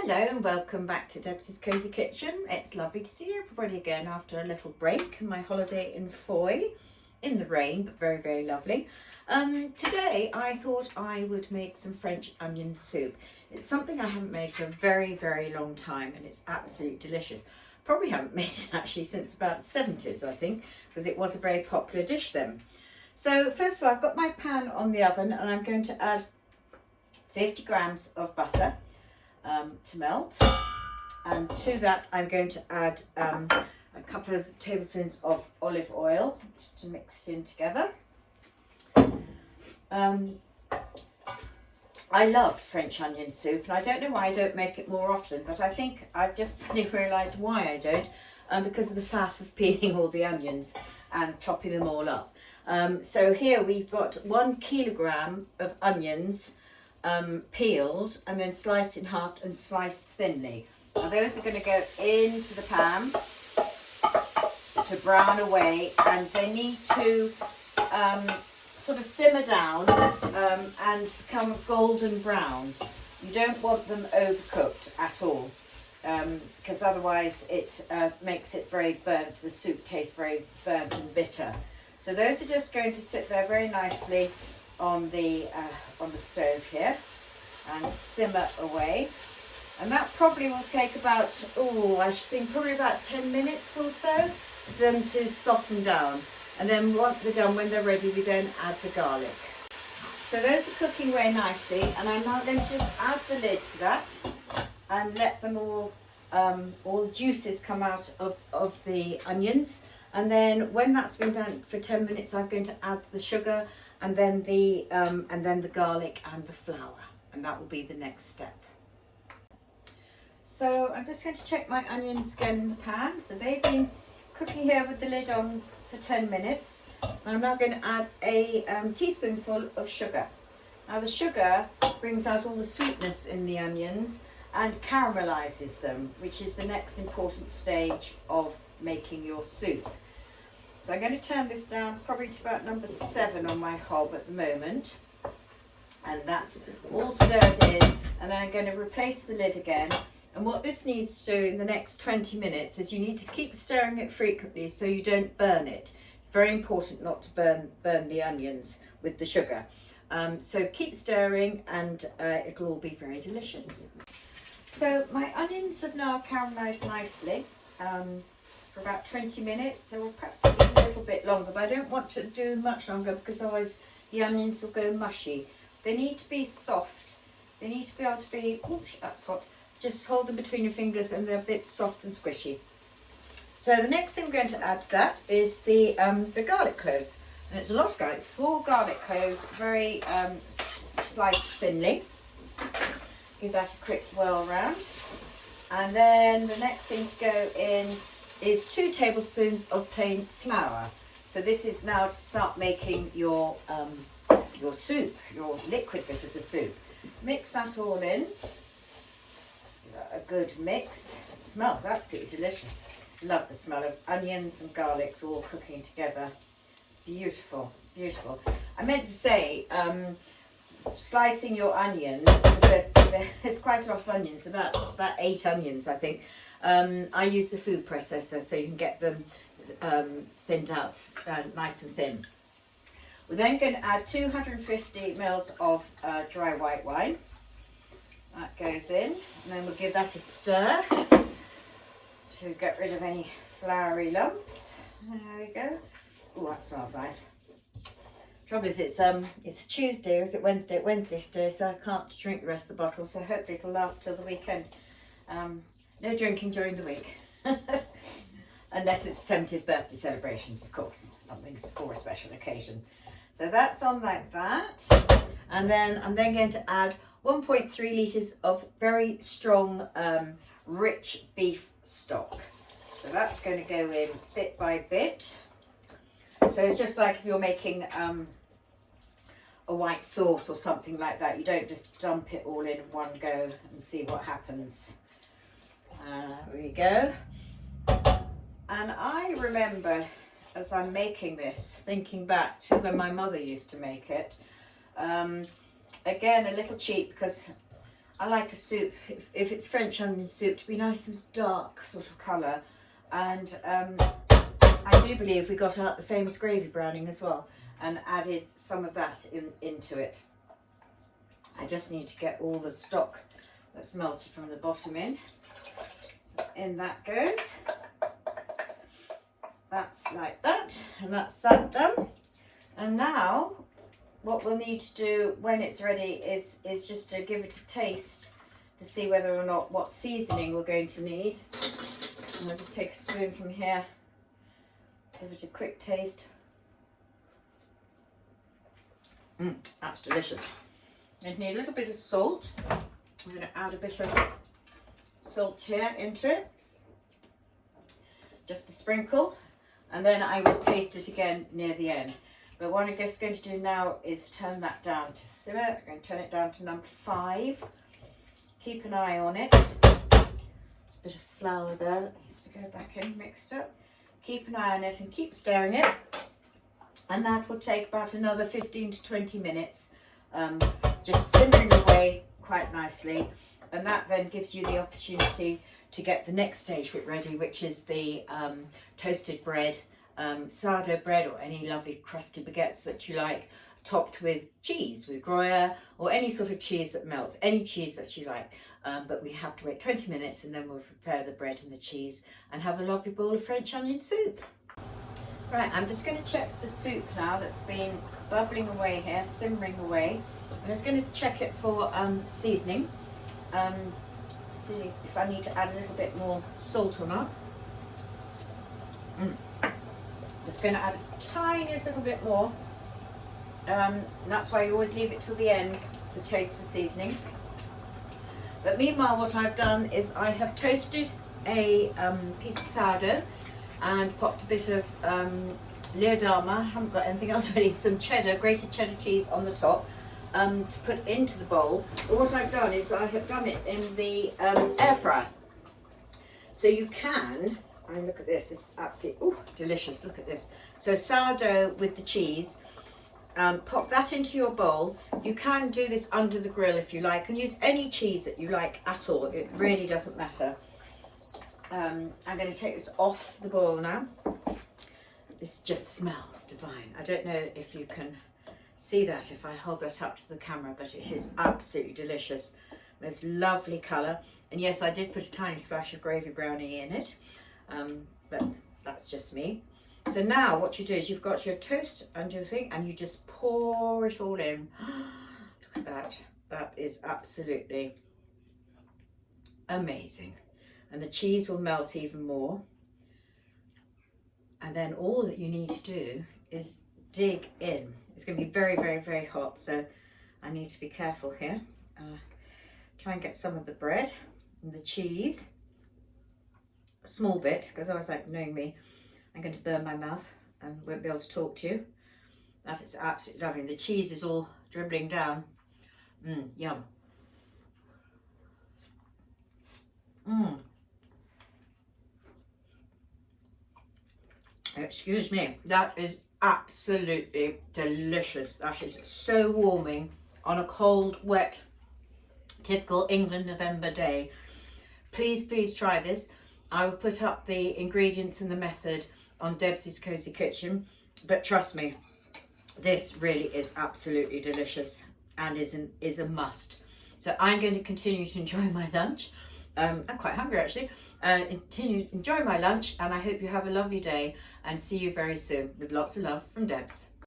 Hello and welcome back to Deb's Cosy Kitchen. It's lovely to see everybody again after a little break, my holiday in Foy, in the rain, but very, very lovely. Today I thought I would make some French onion soup. It's something I haven't made for a very, very long time and it's absolutely delicious. Probably haven't made it actually since about the 70s, I think, because it was a very popular dish then. So first of all, I've got my pan on the oven and I'm going to add 50 grams of butter to melt, and to that I'm going to add a couple of tablespoons of olive oil just to mix it in together. I love French onion soup and I don't know why I don't make it more often, but I think I've just suddenly realised why I don't, because of the faff of peeling all the onions and chopping them all up. So here we've got 1 kilogram of onions peeled and then sliced in half and sliced thinly. Now those are going to go into the pan to brown away, and they need to sort of simmer down and become golden brown. You don't want them overcooked at all, because otherwise it makes it very burnt. The soup tastes very burnt and bitter. So those are just going to sit there very nicely on the stove here and simmer away, and that probably will take about I think probably about 10 minutes or so for them to soften down, and then once they're done, when they're ready, we then add the garlic. So those are cooking very nicely, and I'm now going to just add the lid to that and let them all the juices come out of the onions. And then when that's been done for 10 minutes, I'm going to add the sugar and then the garlic and the flour, and that will be the next step. So I'm just going to check my onions again in the pan. So they've been cooking here with the lid on for 10 minutes. I'm now going to add a teaspoonful of sugar. Now the sugar brings out all the sweetness in the onions and caramelizes them, which is the next important stage of making your soup. So I'm going to turn this down probably to about number 7 on my hob at the moment. And that's all stirred in. And then I'm going to replace the lid again. And what this needs to do in the next 20 minutes is you need to keep stirring it frequently so you don't burn it. It's very important not to burn the onions with the sugar. So keep stirring and it'll all be very delicious. So my onions have now caramelized nicely. For about 20 minutes, or perhaps a little bit longer, but I don't want to do much longer because otherwise the onions will go mushy. They need to be soft. They need to be able to be, that's hot, just hold them between your fingers and they're a bit soft and squishy. So the next thing I'm going to add to that is the garlic cloves. And it's a lot of garlic, it's 4 garlic cloves, very sliced thinly. Give that a quick whirl round. And then the next thing to go in is 2 tablespoons of plain flour. So this is now to start making your soup, your liquid bit of the soup. Mix that all in. Give that a good mix. It smells absolutely delicious. Love the smell of onions and garlics all cooking together. Beautiful, beautiful. I meant to say, slicing your onions, there's quite a lot of onions, it's about 8 onions I think. I use the food processor so you can get them thinned out nice and thin. We're then going to add 250 ml of dry white wine. That goes in, and then we'll give that a stir to get rid of any floury lumps. There we go. Oh, that smells nice. Trouble is, it's a Tuesday, or is it Wednesday? Wednesday today, so I can't drink the rest of the bottle. So hopefully it'll last till the weekend. No drinking during the week, unless it's 70th birthday celebrations, of course, something for a special occasion. So that's on like that, and then I'm then going to add 1.3 litres of very strong, rich beef stock. So that's going to go in bit by bit. So it's just like if you're making a white sauce or something like that. You don't just dump it all in one go and see what happens. There we go. And I remember as I'm making this, thinking back to when my mother used to make it. Again, a little cheap because I like a soup, if it's French onion soup, to be nice and dark sort of colour. And I do believe we got out the famous gravy browning as well and added some of that into it. I just need to get all the stock that's melted from the bottom in. So in that goes. That's like that, and that's that done. And now what we'll need to do when it's ready is just to give it a taste to see whether or not what seasoning we're going to need. And I'll just take a spoon from here, give it a quick taste. That's delicious. I need a little bit of salt. I'm going to add a bit of salt here into it, just a sprinkle, and then I will taste it again near the end. But what I'm just going to do now is turn that down to simmer. I'm going to turn it down to number 5. Keep an eye on it. A bit of flour there that needs to go back in, mixed up. Keep an eye on it and keep stirring it. And that will take about another 15 to 20 minutes, just simmering away quite nicely. And that then gives you the opportunity to get the next stage of it ready, which is the toasted bread, sourdough bread, or any lovely crusty baguettes that you like, topped with cheese, with Gruyère, or any sort of cheese that melts, any cheese that you like. But we have to wait 20 minutes and then we'll prepare the bread and the cheese and have a lovely bowl of French onion soup. Right, I'm just going to check the soup now that's been bubbling away here, simmering away. I'm just going to check it for seasoning. See if I need to add a little bit more salt or not. Just going to add a tiniest little bit more. That's why you always leave it till the end to taste for seasoning. But meanwhile, what I've done is I have toasted a piece of sourdough and popped a bit of litre. I haven't got anything else ready. Some cheddar, grated cheddar cheese on the top to put into the bowl. But what I've done is I have done it in the air fryer. So you can, and look at this, it's absolutely delicious. Look at this. So sourdough with the cheese. Pop that into your bowl. You can do this under the grill if you like, and use any cheese that you like at all. It really doesn't matter. I'm going to take this off the boil now. This just smells divine. I don't know if you can see that if I hold that up to the camera, but it is absolutely delicious. There's lovely colour, and yes, I did put a tiny splash of gravy brownie in it, but that's just me. So now what you do is you've got your toast and your thing, and you just pour it all in. Look at that. That is absolutely amazing. And the cheese will melt even more. And then all that you need to do is dig in. It's going to be very, very, very hot, so I need to be careful here. Try and get some of the bread and the cheese. A small bit, because I was like, knowing me, I'm going to burn my mouth and won't be able to talk to you. That is absolutely lovely. The cheese is all dribbling down. Yum. Excuse me, that is absolutely delicious. That is so warming on a cold, wet, typical England November day. Please, please try this. I will put up the ingredients and the method on Debsy's Cosy Kitchen, but trust me, this really is absolutely delicious and is a must. So I'm going to continue to enjoy my lunch. I'm quite hungry actually. Enjoy my lunch, and I hope you have a lovely day and see you very soon with lots of love from Debs.